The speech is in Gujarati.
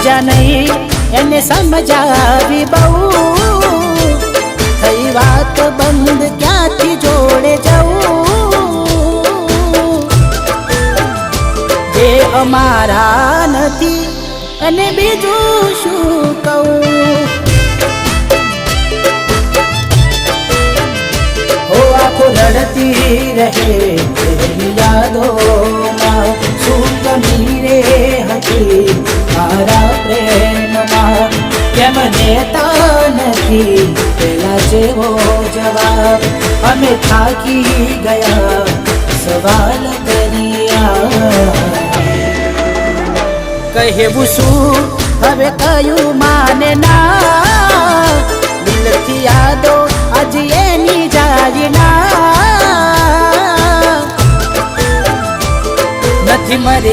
મજા નહીં એને સમજાવી બહુ થઈ વાત બંધ ક્યાંથી જોડે જવું જે અમારા નથી અને બીજું શું કહું હો આંખો લડતી રહે તેરી યાદોમાં શું કમી રે હતી મારા પ્રેમમાં કેમ દેતા નથી પેલા જેવો જવાબ અમે થાકી ગયા સવાલ કર્યા કહેવું શું હવે કયું માને ના દિલથી યાદો આજ એની જાય ના નથી મરી